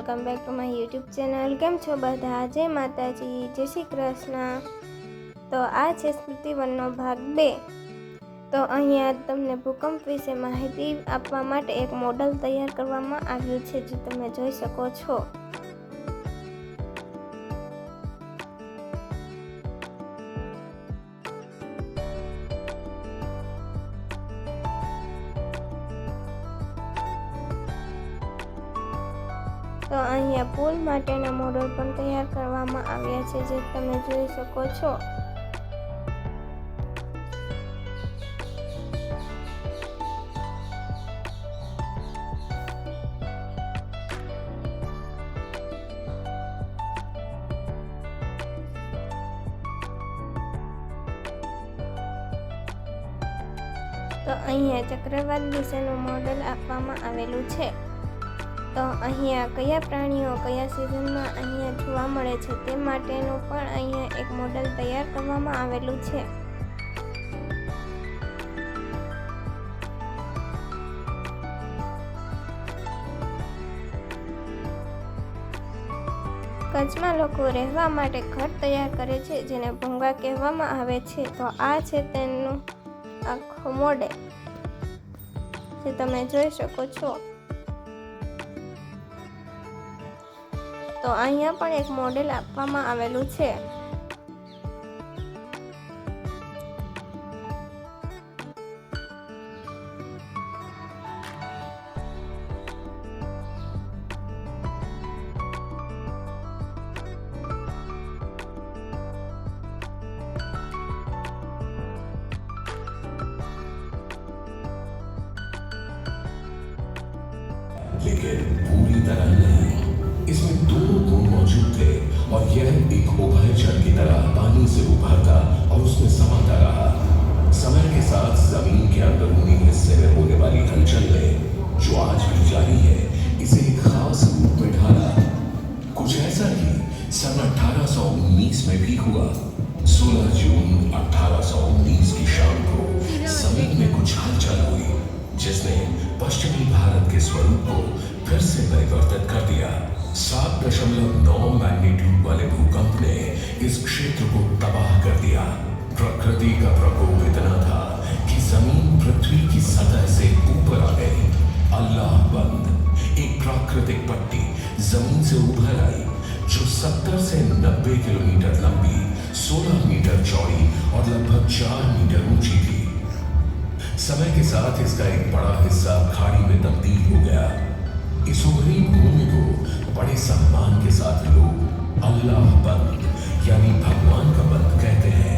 Welcome back to my YouTube channel. કેમ છો બધા? જય માતાજી, જય શ્રી કૃષ્ણ। તો આ છે સ્મૃતિવનનો ભાગ 2। તો અહીંયા તમને ભૂકંપ વિશે માહિતી આપવા માટે એક મોડલ તૈયાર કરવામાં આવ્યું છે, જે તમે જોઈ શકો છો। તો અહીંયા પુલ માટેના મોડલ પણ તૈયાર કરવામાં આવ્યા છે, જે તમે જોઈ શકો છો। તો અહીંયા ચક્રવાત વિશેનું મોડલ આપવામાં આવેલું છે। તો અહીંયા કયા પ્રાણીઓ કયા સિઝનમાં અહીંયા જોવા મળે છે તે માટેનું પણ અહીંયા એક મોડલ તૈયાર કરવામાં આવેલું છે। કચ્છમાં લોકો રહેવા માટે ઘર તૈયાર કરે છે, જેને ભૂંગા કહેવામાં આવે છે। તો આ છે તેનું આખો મોડેલ, જે તમે જોઈ શકો છો। તો અહીંયા પણ એક મોડેલ આપવામાં આવેલું છે। लेकिन पूरी तरह नहीं। इसमें दोनों गुण मौजूद थे और यह एक उभयचर की तरह पानी से उभरता और उसमें समाता रहा। समय के साथ जमीन के अंदरूनी हिस्से में होने वाली हलचल ने, जो आज भी जारी है, इसे एक खास रूप में ढाला। कुछ ऐसा ही सन 1819 में भी हुआ। 16 जून 1819 की शाम को जमीन में कुछ हलचल हुई, जिसने पश्चिमी भारत के स्वरूप को फिर से परिवर्तित कर दिया। 7.9 मैग्नीट्यूड वाले भूकंप ने इस क्षेत्र को तबाह कर दिया। प्रकृति का प्रकोप इतना था कि जमीन पृथ्वी की सतह से ऊपर आ गई। अल्लाह बंद एक प्राकृतिक पट्टी जमीन से उभर आई, जो 70 से 90 किलोमीटर लंबी, 16 मीटर चौड़ी और लगभग 4 मीटर ऊंची थी। समय के साथ इसका एक बड़ा हिस्सा खाड़ी में तब्दील हो गया। इस उभरी भूमि को बड़े सम्मान के साथ लोग अल्लाह बंद यानी भगवान का बंद कहते हैं।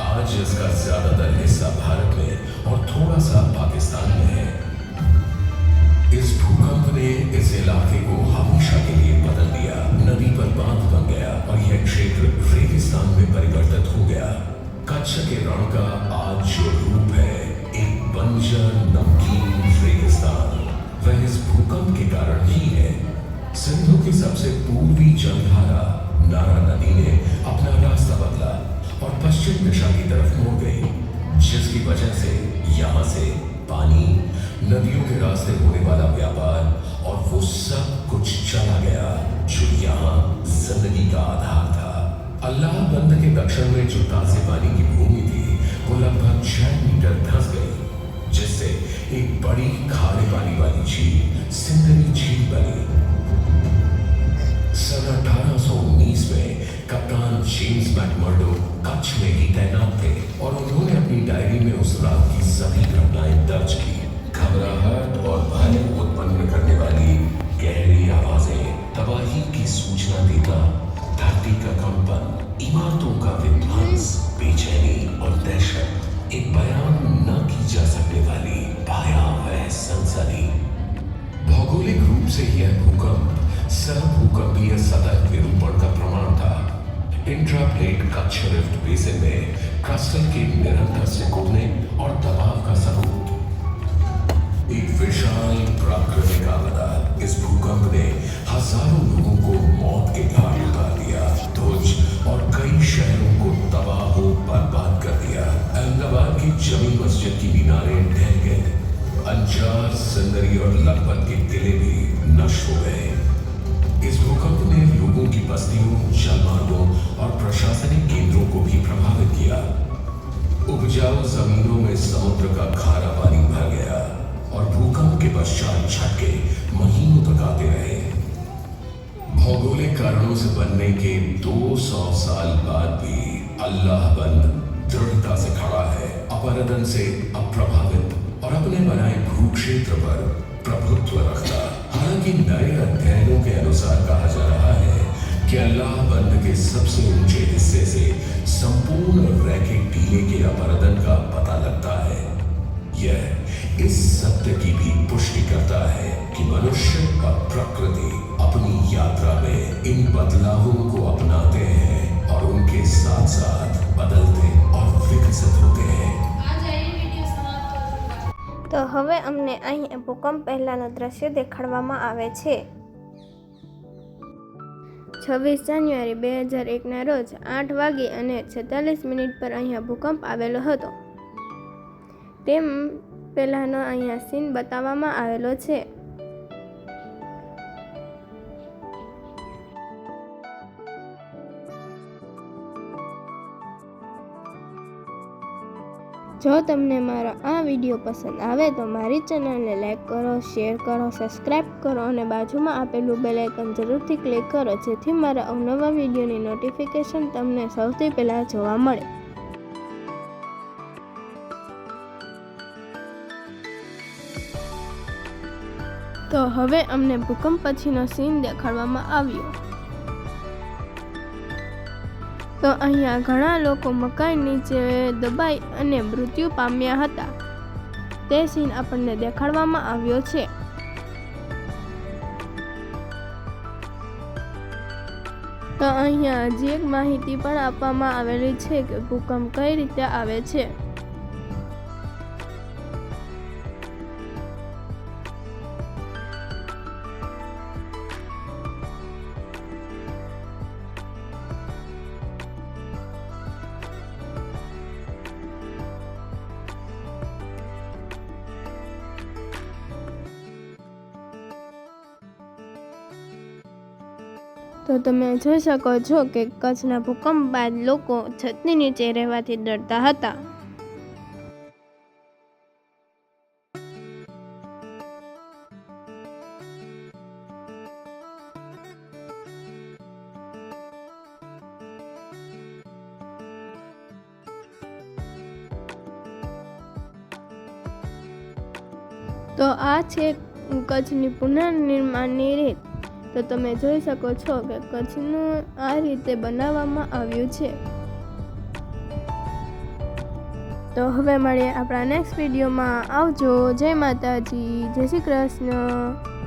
आज इसका ज्यादातर हिस्सा भारत में और थोड़ा सा पाकिस्तान में है। इस भूकंप ने इस इलाके को हमेशा के लिए बदल दिया। नदी पर बांध बन गया और यह क्षेत्र रेगिस्तान में परिवर्तित हो गया। कच्छ के रण का आज जो रूप है, एक बंजर नमकीन रेगिस्तान, वह इस भूकंप के कारण ही है। सिंधु की सबसे पूर्वी जलधारा नारा नदी ने अपना रास्ता बदला और पश्चिम दिशा की तरफ मुड़ गई, जिसकी वजह से यहाँ से पानी, नदियों के रास्ते होने वाला व्यापार और वो सब कुछ चला गया, जो यहाँ जिंदगी का आधार था। अल्लाह बंद के दक्षिण में जो ताजे पानी की भूमि थी, वो लगभग 6 मीटर धंस गई, जिससे एक बड़ी खारे पानी वाली झील सिंदरी झील बनी। सन 1819 में कप्तान जेम्स मैकमर्डो कच्छ में ही तैनात थे और उन्होंने अपनी डायरी में उस रात की सभी घटनाएं दर्ज की। घबराहट और भय उत्पन्न करने वाली गहरी आवाजें, तबाही की सूचना देता धरती का कंपन, इमारतों का विध्वंस, बेचैनी और दहशत, एक बयान न की जा सकने वाली भयावह सनसनी। भौगोलिक रूप से यह भूकंप सहभूकंपीय सतह विरूपण का प्रमाण था। इंट्राप्लेट कच्छ रिफ्ट बेसिन में क्रस्टल के निरंतर सिकुड़ने और दबाव का सबूत। एक विशाल प्राकृतिक आपदा, इस भूकंप ने हजारों लोगों को मौत के घाट उतार दिया, धुज और कई शहरों को तबाह बर्बाद कर दिया। अहमदाबाद की जमी मस्जिद की मीनारें ढह गई। अंजार, सिंदरी और लखपत के किले भी नष्ट हो गए। भूकंप ने लोगों की बस्तियों, जलमार्गों और प्रशासनिक केंद्रों को भी प्रभावित किया। उपजाऊ जमीनों में समुद्र का खारा पानी भर गया और भूकंप के पश्चात झटके महीनों तक आते रहे। भौगोलिक कारणों से बनने के 200 साल बाद भी अल्लाह बंद दृढ़ता से खड़ा है, अपरदन से अप्रभावित और अपने बनाए भूक्षेत्र पर प्रभुत्व रखता। हालांकि नए अध्ययनों के अनुसार कहा जा रहा है कि अल्लाह बंद के सबसे ऊंचे हिस्से से संपूर्ण रैखिक टीले के अपरदन का पता लगता है। यह इस सत्य की भी पुष्टि करता है कि मनुष्य और प्रकृति अपनी यात्रा में इन बदलावों को अपनाते हैं और उनके साथ साथ बदलते और विकसित होते हैं। તો હવે અમને અહીં ભૂકંપ પહેલાંનું દ્રશ્ય દેખાડવામાં આવે છે। 26 જાન્યુઆરી 2001ના રોજ 8:46 પર અહીંયા ભૂકંપ આવેલો હતો। તેમ પહેલાંનો અહીંયા સીન બતાવવામાં આવેલો છે। જો તમને મારો આ વિડીયો પસંદ આવે તો મારી ચેનલને લાઈક કરો, શેર કરો, સબસ્ક્રાઈબ કરો અને બાજુમાં આપેલું બેલ આઇકન જરૂરથી ક્લિક કરો જેથી મારા અવનવા વિડીયોની નોટિફિકેશન તમને સૌથી પહેલાં જોવા મળે। તો હવે અમને ભૂકંપ પછીનો સીન દેખાડવામાં આવ્યો। તો અહીંયા ઘણા લોકો મકાન નીચે દબાઈ અને મૃત્યુ પામ્યા હતા। તે સીન આપણને દેખાડવામાં આવ્યો છે। તો અહીંયા હજી એક માહિતી પણ આપવામાં આવેલી છે કે ભૂકંપ કઈ રીતે આવે છે। તો તમે જોઈ શકો છો કે કચ્છના ભૂકંપ બાદ લોકો છતની નીચે રહેવાથી ડરતા હતા। તો આ છે કચ્છની પુનર્નિર્માણની રીત। તો તમે જોઈ શકો છો કે કચ્છનું આ રીતે બનાવવામાં આવ્યું છે। તો હવે મળીએ આપણા નેક્સ્ટ વિડીયોમાં। આવજો। જય માતાજી, જય શ્રી કૃષ્ણ।